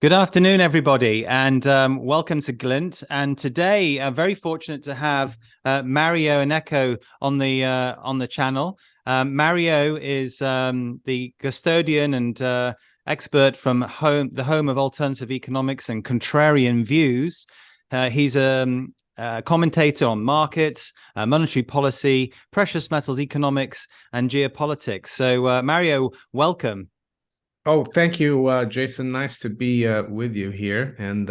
Good afternoon, everybody, and welcome to Glint. And today, very fortunate to have Mario Innecco on the channel. Mario is the custodian and expert from the home of alternative economics and contrarian views. He's a commentator on markets, monetary policy, precious metals economics, and geopolitics. So, Mario, welcome. Oh, thank you, Jason. Nice to be with you here. And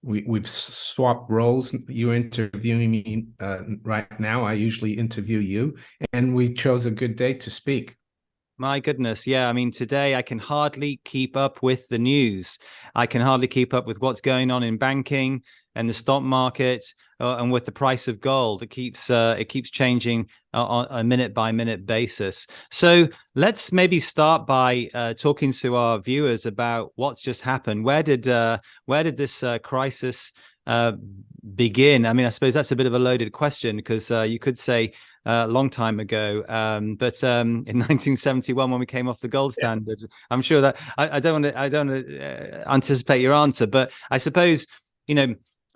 we've swapped roles. You're interviewing me right now. I usually interview you, and we chose a good day to speak. My goodness. Yeah. I mean, today I can hardly keep up with the news. I can hardly keep up with what's going on in banking and the stock market and with the price of gold. It keeps changing on a minute by minute basis. So let's maybe start by talking to our viewers about what's just happened. Where did this crisis begin? I mean, I suppose that's a bit of a loaded question because you could say a long time ago, but in 1971 when we came off the gold standard. I'm sure that I don't want to anticipate your answer, but I suppose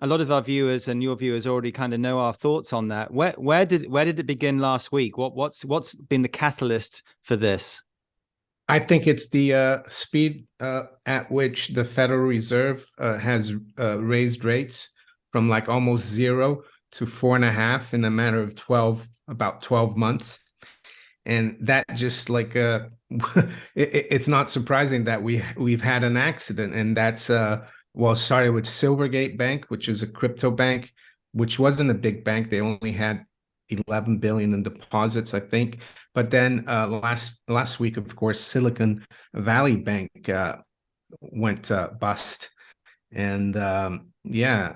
a lot of our viewers and your viewers already kind of know our thoughts on that. Where did it begin last week? What's been the catalyst for this? I think it's the speed at which the Federal Reserve has raised rates from like almost 0 to 4.5 in a matter of about 12 months. And that just like it's not surprising that we've had an accident. And that's well, started with Silvergate Bank, which is a crypto bank, which wasn't a big bank. They only had 11 billion in deposits, I think. But then last week, of course, Silicon Valley Bank went bust. And yeah.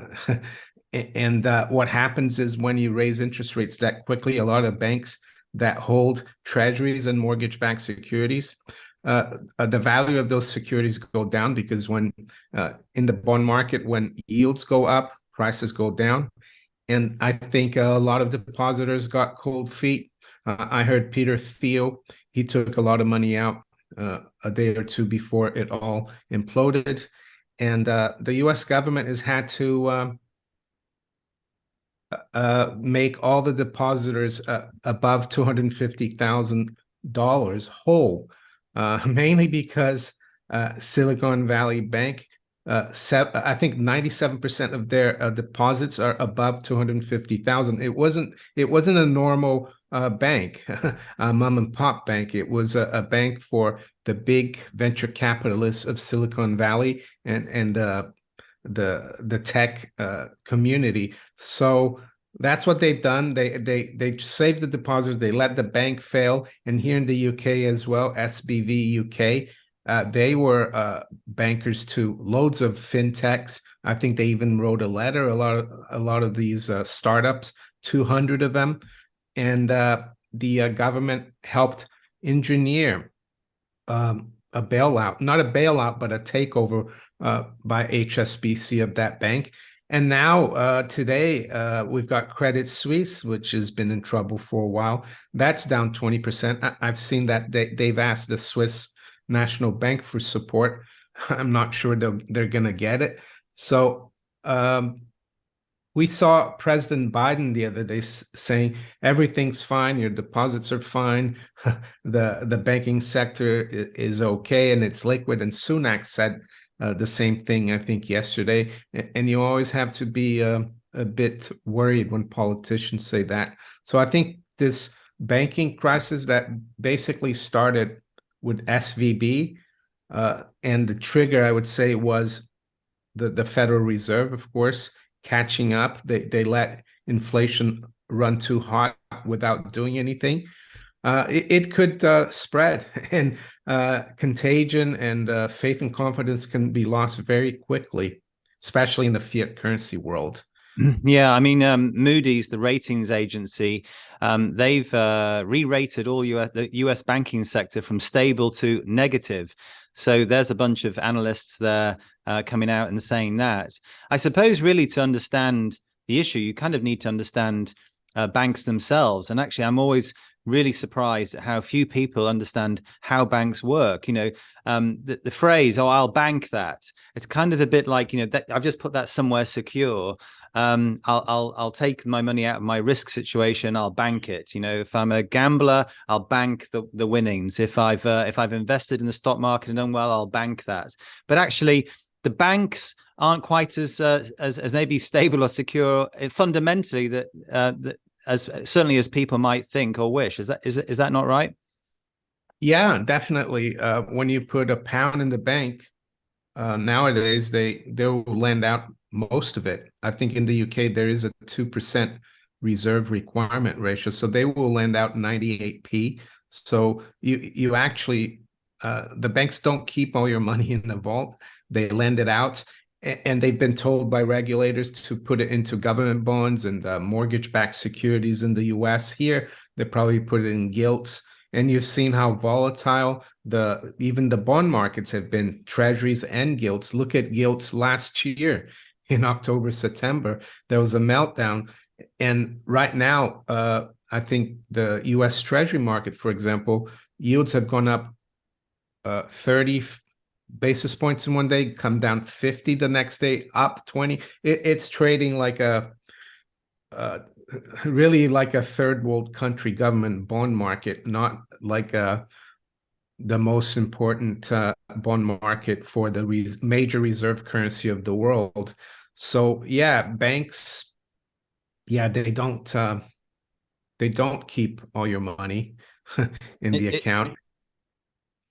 And what happens is when you raise interest rates that quickly, a lot of banks that hold treasuries and mortgage-backed securities, the value of those securities go down because when in the bond market, when yields go up, prices go down. And I think a lot of depositors got cold feet. I heard Peter Thiel, he took a lot of money out a day or two before it all imploded. And the US government has had to make all the depositors above $250,000 whole, mainly because Silicon Valley Bank, I think 97% of their deposits are above 250,000. It wasn't a normal bank, a mom and pop bank. It was a bank for the big venture capitalists of Silicon Valley and the tech community. So that's what they've done. They saved the deposit. They let the bank fail. And here in the UK as well, SBV UK, they were bankers to loads of fintechs. I think they even wrote a letter. A lot of these startups, 200 of them, and the government helped engineer a bailout, not a bailout, but a takeover by HSBC of that bank. And now today we've got Credit Suisse, which has been in trouble for a while. That's down 20%. I've seen that they've asked the Swiss National Bank for support. I'm not sure they're going to get it. So we saw President Biden the other day saying everything's fine, your deposits are fine, the banking sector is okay and it's liquid. And Sunak said the same thing, I think, yesterday. And you always have to be a bit worried when politicians say that. So I think this banking crisis that basically started with SVB, and the trigger, I would say, was the Federal Reserve, of course, catching up. They let inflation run too hot without doing anything. It could spread, and contagion and faith and confidence can be lost very quickly, especially in the fiat currency world. Yeah, I mean, Moody's, the ratings agency, they've re-rated the US banking sector from stable to negative. So there's a bunch of analysts there coming out and saying that. I suppose really to understand the issue, you kind of need to understand banks themselves. And actually, I'm always really surprised at how few people understand how banks work. The phrase, "Oh, I'll bank that." It's kind of a bit like, that I've just put that somewhere secure. I'll take my money out of my risk situation. I'll bank it. If I'm a gambler, I'll bank the winnings. If I've invested in the stock market and done well, I'll bank that. But actually, the banks aren't quite as maybe stable or secure fundamentally that as certainly as people might think or wish. Is that not right? Yeah, definitely. When you put a pound in the bank, nowadays they'll lend out most of it. I think in the UK there is a 2% reserve requirement ratio, so they will lend out 98p. So you actually the banks don't keep all your money in the vault; they lend it out, and they've been told by regulators to put it into government bonds and mortgage-backed securities in the US. Here, they probably put it in gilts. And you've seen how volatile even the bond markets have been, treasuries and gilts. Look at gilts last year in October, September. There was a meltdown. And right now, I think the US Treasury market, for example, yields have gone up 30 basis points in one day, come down 50 the next day, up 20. It's trading like really like a third world country government bond market, not like the most important bond market for the major reserve currency of the world. So yeah, banks, yeah, they don't keep all your money in the account.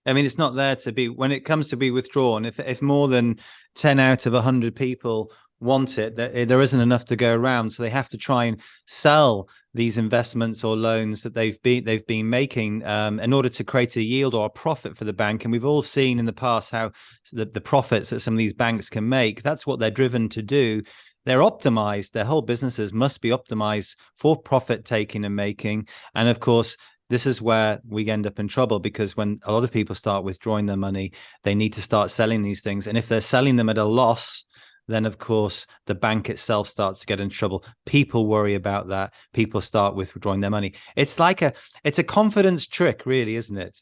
I mean, it's not there to be, when it comes to be withdrawn. If more than 10 out of 100 people want it, there isn't enough to go around. So they have to try and sell these investments or loans that they've been making in order to create a yield or a profit for the bank. And we've all seen in the past how the profits that some of these banks can make. That's what they're driven to do. They're optimized. Their whole businesses must be optimized for profit taking and making. And of course, this is where we end up in trouble, because when a lot of people start withdrawing their money, they need to start selling these things. And if they're selling them at a loss, then of course the bank itself starts to get in trouble. People worry about that. People start withdrawing their money. It's a confidence trick, really, isn't it?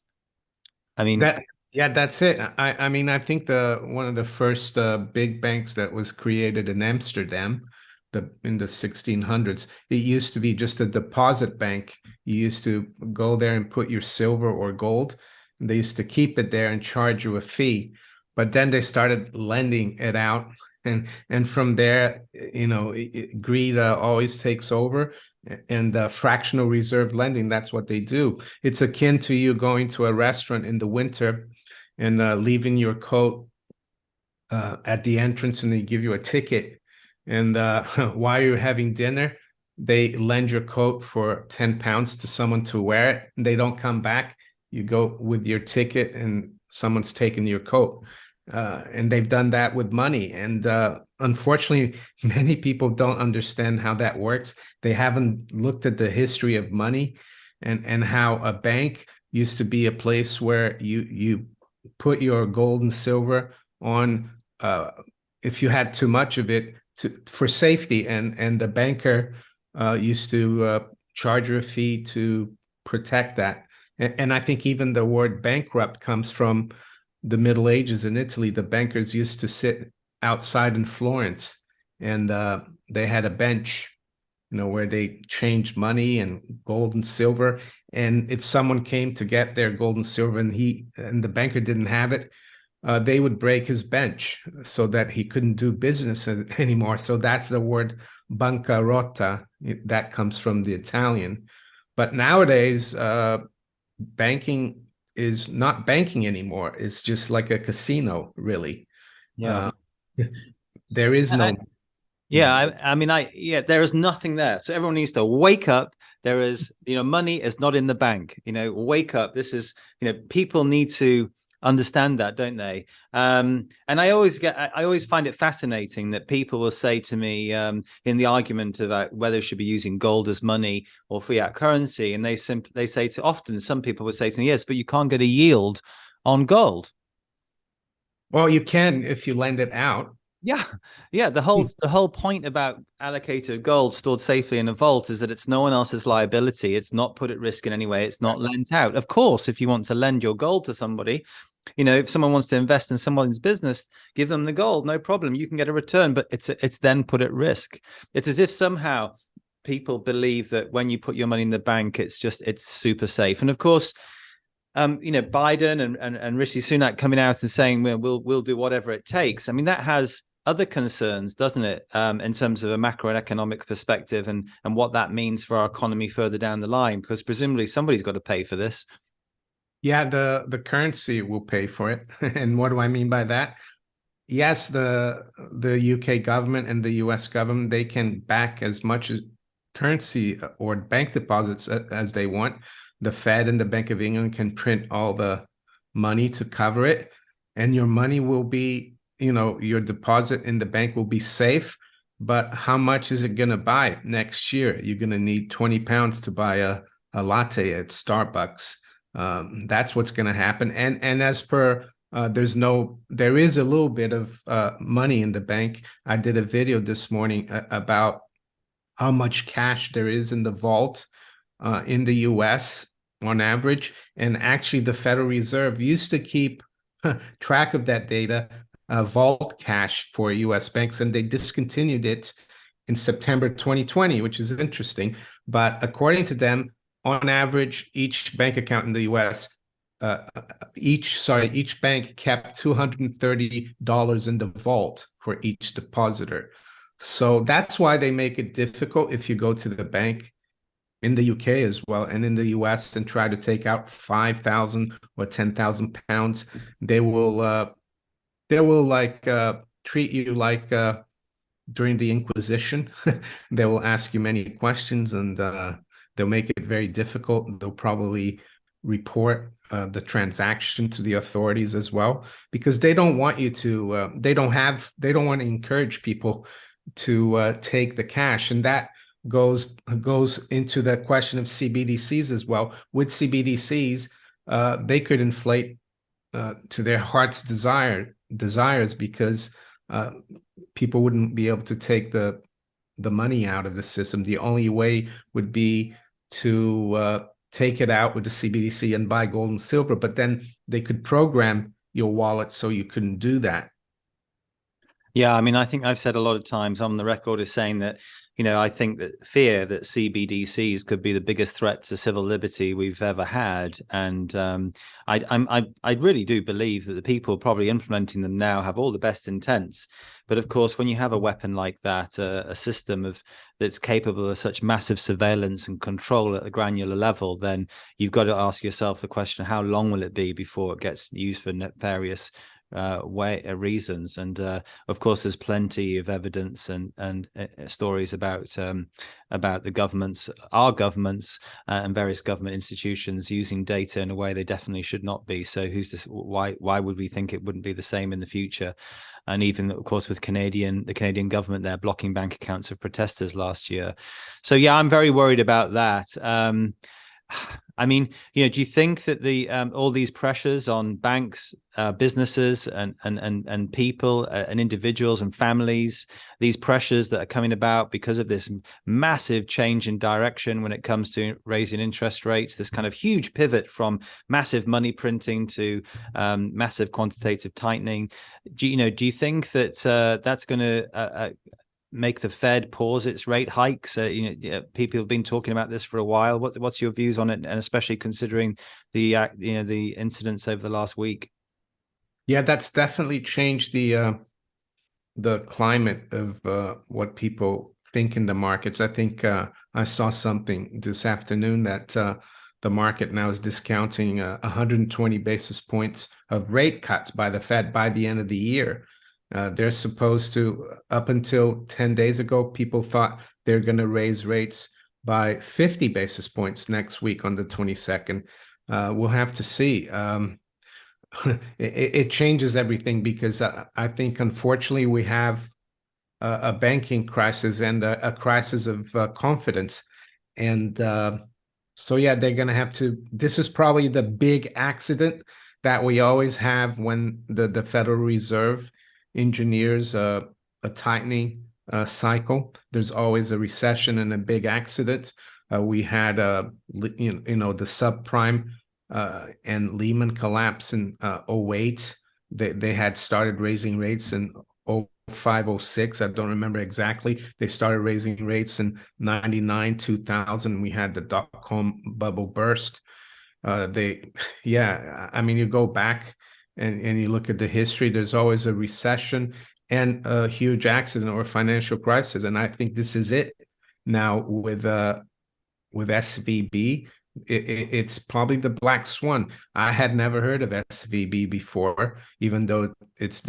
I mean, yeah, that's it. I mean, I think one of the first big banks that was created in Amsterdam, in the 1600s, it used to be just a deposit bank. You used to go there and put your silver or gold. And they used to keep it there and charge you a fee. But then they started lending it out, and from there, greed always takes over. And fractional reserve lending, that's what they do. It's akin to you going to a restaurant in the winter and leaving your coat at the entrance, and they give you a ticket. And while you're having dinner, they lend your coat for 10 pounds to someone to wear it. And they don't come back. You go with your ticket and someone's taken your coat. And they've done that with money. And unfortunately, many people don't understand how that works. They haven't looked at the history of money and how a bank used to be a place where you put your gold and silver on, if you had too much of it, for safety. And the banker used to charge you a fee to protect that. And I think even the word bankrupt comes from the Middle Ages in Italy. The bankers used to sit outside in Florence, and they had a bench, where they changed money and gold and silver. And if someone came to get their gold and silver and the banker didn't have it, they would break his bench so that he couldn't do business anymore. So that's the word bancarotta. That comes from the Italian. But nowadays, banking is not banking anymore. It's just like a casino, really. yeah. There is no. I mean, there is nothing there. So everyone needs to wake up. There is, money is not in the bank. Wake up. This is, people need to understand that, don't they? And I always find it fascinating that people will say to me in the argument about whether we should be using gold as money or fiat currency, and some people will say to me, yes, but you can't get a yield on gold. Well, you can if you lend it out. Yeah, yeah. The whole point about allocated gold stored safely in a vault is that it's no one else's liability. It's not put at risk in any way. It's not lent out. Of course, if you want to lend your gold to somebody, if someone wants to invest in someone's business, give them the gold, no problem. You can get a return, but it's then put at risk. It's as if somehow people believe that when you put your money in the bank, it's super safe. And of course, Biden and Rishi Sunak coming out and saying we'll do whatever it takes. I mean, that has other concerns, doesn't it, in terms of a macroeconomic perspective and what that means for our economy further down the line, because presumably somebody's got to pay for this. Yeah, the currency will pay for it. And what do I mean by that? Yes, the UK government and the US government, they can back as much as currency or bank deposits as they want. The Fed and the Bank of England can print all the money to cover it, and your money will be, your deposit in the bank will be safe. But how much is it going to buy next year? You're going to need 20 pounds to buy a latte at Starbucks. That's what's going to happen. And as per there is a little bit of money in the bank. I did a video this morning about how much cash there is in the vault in the US on average. And actually, the Federal Reserve used to keep track of that data, vault cash for US banks, and they discontinued it in September 2020, which is interesting. But according to them, on average, each bank account in the US each bank kept $230 in the vault for each depositor. So that's why they make it difficult if you go to the bank in the UK as well and in the US and try to take out 5,000 or 10,000 pounds. They will like treat you like during the Inquisition. They will ask you many questions, and they'll make it very difficult. They'll probably report the transaction to the authorities as well, because they don't want you to they don't want to encourage people to take the cash. And that goes into the question of CBDCs as well. With CBDCs, they could inflate to their heart's desires, because people wouldn't be able to take the money out of the system. The only way would be to take it out with the CBDC and buy gold and silver, but then they could program your wallet so you couldn't do that. Yeah, I mean, I think I've said a lot of times on the record is saying that, I think that fear that CBDCs could be the biggest threat to civil liberty we've ever had, and I really do believe that the people probably implementing them now have all the best intents, but of course, when you have a weapon like that, a system that's capable of such massive surveillance and control at a granular level, then you've got to ask yourself the question: how long will it be before it gets used for nefarious reasons? And of course, there's plenty of evidence and stories about the governments, our governments, and various government institutions using data in a way they definitely should not be. So who's this? Why would we think it wouldn't be the same in the future? And even, of course, with the Canadian government, they're blocking bank accounts of protesters last year. So yeah, I'm very worried about that. I mean, do you think that the all these pressures on banks, businesses, and people and individuals and families, these pressures that are coming about because of this massive change in direction when it comes to raising interest rates, this kind of huge pivot from massive money printing to massive quantitative tightening, do you think that that's going to make the Fed pause its rate hikes? People have been talking about this for a while. What's your views on it, and especially considering the the incidents over the last week? Yeah, that's definitely changed the climate of what people think in the markets. I think I saw something this afternoon that the market now is discounting 120 basis points of rate cuts by the Fed by the end of the year. They're supposed to, up until 10 days ago, people thought they're going to raise rates by 50 basis points next week on the 22nd. We'll have to see. It changes everything, because I think, unfortunately, we have a banking crisis and a crisis of confidence. And so, yeah, they're going to have to. This is probably the big accident that we always have when the Federal Reserve engineers a tightening cycle. There's always a recession and a big accident. We had the subprime and Lehman collapse in 08. They had started raising rates in 05, 06. I don't remember exactly. They started raising rates in 99, 2000. We had the dot-com bubble burst. I mean, you go back and you look at the history, there's always a recession and a huge accident or financial crisis. And I think this is it now with SVB. It's probably the black swan. I had never heard of SVB before, even though it's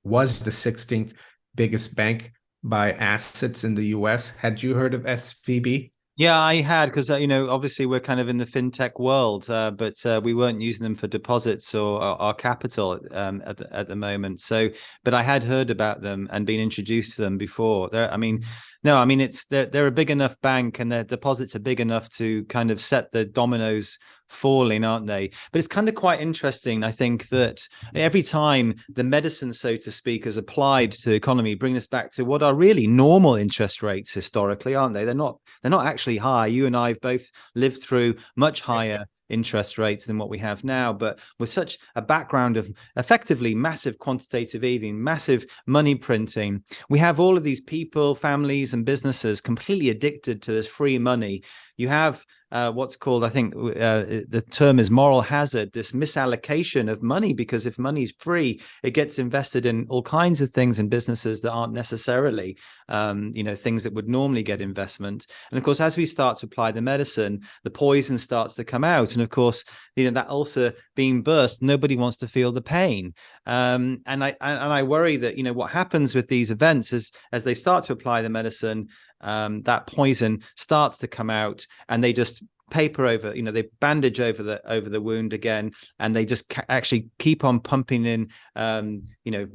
was the 16th biggest bank by assets in the US. Had you heard of SVB? Yeah, I had, because obviously we're kind of in the fintech world, but we weren't using them for deposits or our capital at the moment. So, but I had heard about them and been introduced to them before. They're a big enough bank, and their deposits are big enough to kind of set the dominoes falling, aren't they? But it's kind of quite interesting, I think, that every time the medicine, so to speak, is applied to the economy, bring us back to what are really normal interest rates historically, aren't they? They're not actually high. You and I have both lived through much higher interest rates than what we have now, but with such a background of effectively massive quantitative easing, massive money printing, we have all of these people, families, and businesses completely addicted to this free money. You have what's called, I think the term is moral hazard, this misallocation of money, because if money's free, it gets invested in all kinds of things in businesses that aren't necessarily, things that would normally get investment. And of course, as we start to apply the medicine, the poison starts to come out. And of course, that ulcer being burst, nobody wants to feel the pain. And I worry that, what happens with these events is as they start to apply the medicine, that poison starts to come out, and they just paper over, they bandage over the wound again, and they just actually keep on pumping in,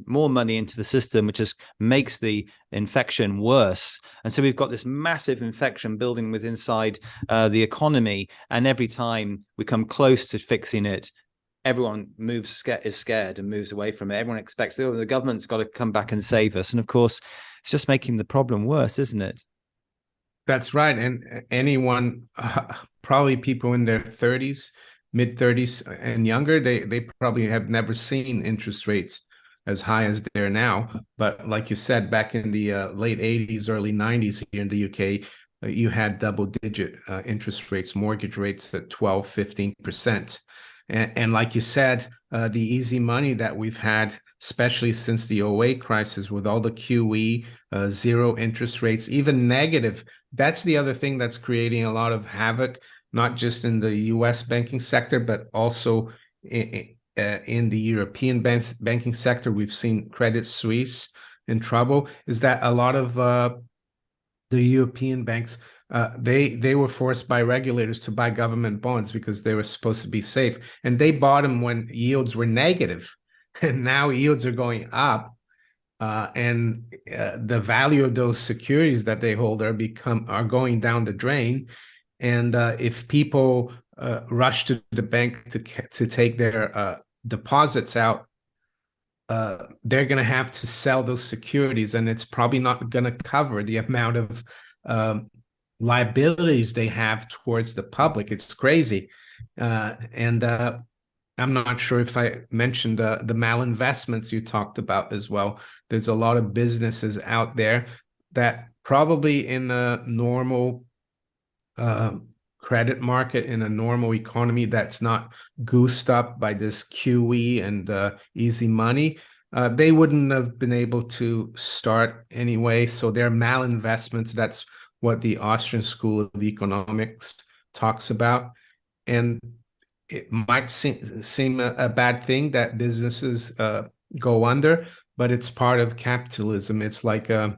more money into the system, which just makes the infection worse. And so we've got this massive infection building within inside the economy, and every time we come close to fixing it, everyone is scared and moves away from it. Everyone expects the government's got to come back and save us, and of course, it's just making the problem worse, isn't it? That's right. And anyone, probably people in their 30s, mid 30s and younger, they probably have never seen interest rates as high as they're now. But like you said, back in the late 80s, early 90s here in the UK, you had double digit interest rates, mortgage rates at 12, 15%. And like you said, the easy money that we've had, especially since the '08 crisis, with all the QE, zero interest rates, even negative. That's the other thing that's creating a lot of havoc, not just in the US banking sector, but also in the European banking sector. We've seen Credit Suisse in trouble, is that a lot of the European banks, they were forced by regulators to buy government bonds because they were supposed to be safe. And they bought them when yields were negative. And now yields are going up. And the value of those securities that they hold are going down the drain. And if people rush to the bank to take their deposits out, they're going to have to sell those securities, and it's probably not going to cover the amount of liabilities they have towards the public. It's crazy. And I'm not sure if I mentioned the malinvestments you talked about as well. There's a lot of businesses out there that probably in a normal credit market, in a normal economy that's not goosed up by this QE and easy money, they wouldn't have been able to start anyway. So they're malinvestments. That's what the Austrian School of Economics talks about. And it might seem a bad thing that businesses go under, but it's part of capitalism. It's like the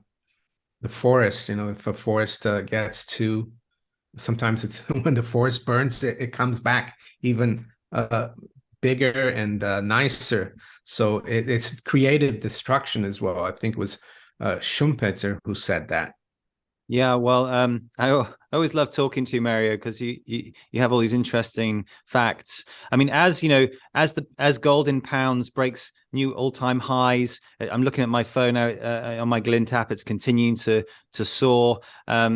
forest. If a forest gets too, sometimes it's when the forest burns, it comes back even bigger and nicer. So it's creative destruction as well. I think it was Schumpeter who said that. Yeah, well, I always love talking to you, Mario, because you have all these interesting facts. I mean, as you know, as gold in pounds breaks new all-time highs, I'm looking at my phone now on my Glint app. It's continuing to soar.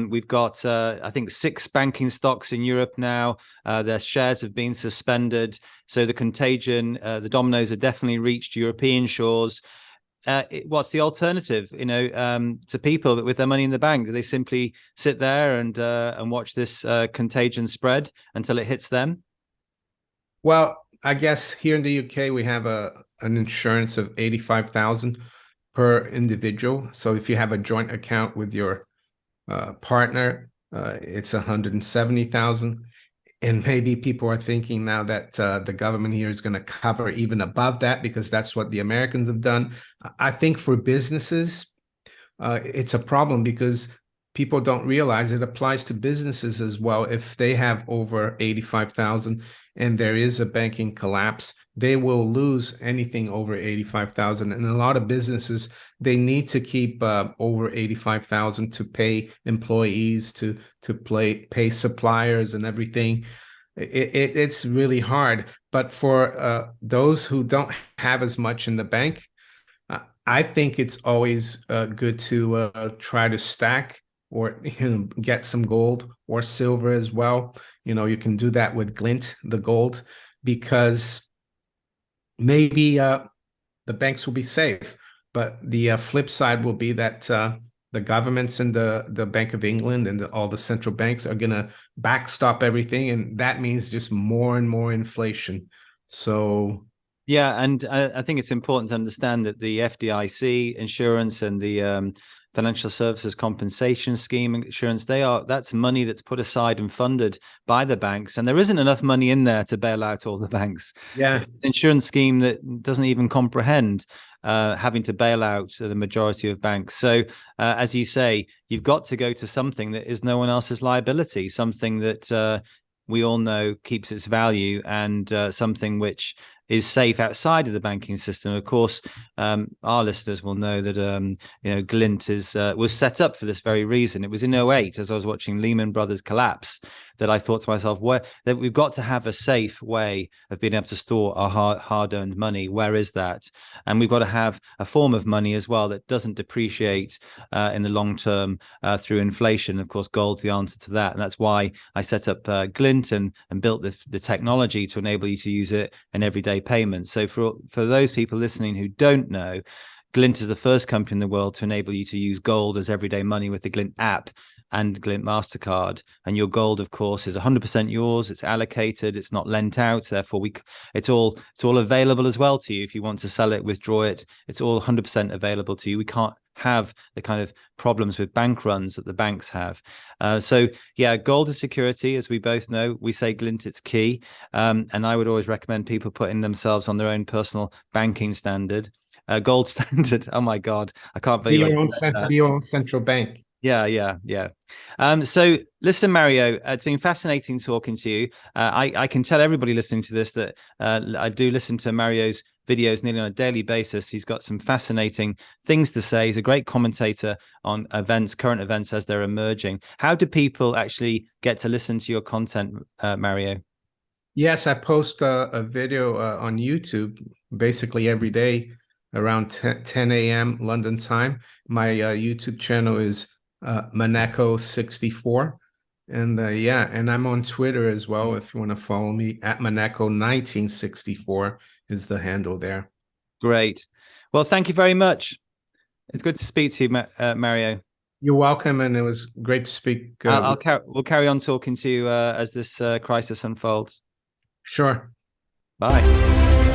We've got I think 6 banking stocks in Europe now. Their shares have been suspended, so the contagion, the dominoes, have definitely reached European shores. What's the alternative, to people with their money in the bank? Do they simply sit there and watch this contagion spread until it hits them? Well, I guess here in the UK we have an insurance of 85,000 per individual. So if you have a joint account with your partner, it's 170,000. And maybe people are thinking now that the government here is going to cover even above that because that's what the Americans have done. I think for businesses, it's a problem because people don't realize it applies to businesses as well. If they have over 85,000 and there is a banking collapse, they will lose anything over 85,000. And a lot of businesses, they need to keep over 85,000 to pay employees, pay suppliers and everything. It's really hard. But for those who don't have as much in the bank, I think it's always good to try to stack or get some gold or silver as well. You can do that with Glint, the gold, because maybe the banks will be safe. But the flip side will be that the governments and the Bank of England and all the central banks are going to backstop everything. And that means just more and more inflation. So Yeah, and I think it's important to understand that the FDIC insurance and the Financial Services Compensation Scheme insurance, that's money that's put aside and funded by the banks, and there isn't enough money in there to bail out all the banks. yeah. It's an insurance scheme that doesn't even comprehend having to bail out the majority of banks. So, as you say, you've got to go to something that is no one else's liability, something that we all know keeps its value, and something which is safe outside of the banking system. Of course, our listeners will know that Glint was set up for this very reason. It was in '08, as I was watching Lehman Brothers collapse, that I thought to myself, that we've got to have a safe way of being able to store our hard-earned money. Where is that? And we've got to have a form of money as well that doesn't depreciate in the long term through inflation. Of course, gold's the answer to that, and that's why I set up Glint and built the technology to enable you to use it in everyday payments. So for those people listening who don't know, Glint is the first company in the world to enable you to use gold as everyday money with the Glint app and Glint MasterCard. And your gold, of course, is 100% yours. It's allocated. It's not lent out. Therefore, it's all available as well to you. If you want to sell it, withdraw it, it's all 100% available to you. We can't have the kind of problems with bank runs that the banks have. So yeah, gold is security, as we both know. We say Glint, it's key. And I would always recommend people putting themselves on their own personal banking standard. Gold standard. Oh my God, I can't Be believe I your own, said that. be your own central bank. Yeah. So listen, Mario, it's been fascinating talking to you. I can tell everybody listening to this that I do listen to Mario's videos nearly on a daily basis. He's got some fascinating things to say. He's a great commentator on current events as they're emerging. How do people actually get to listen to your content, Mario? Yes, I post a video on YouTube basically every day around 10 a.m. London time. My YouTube channel is Innecco 64. And yeah, and I'm on Twitter as well. If you want to follow me, at Innecco 1964 is the handle there. Great. Well, thank you very much. It's good to speak to you, Mario. You're welcome, and it was great to speak. We'll carry on talking to you as this crisis unfolds. Sure. Bye.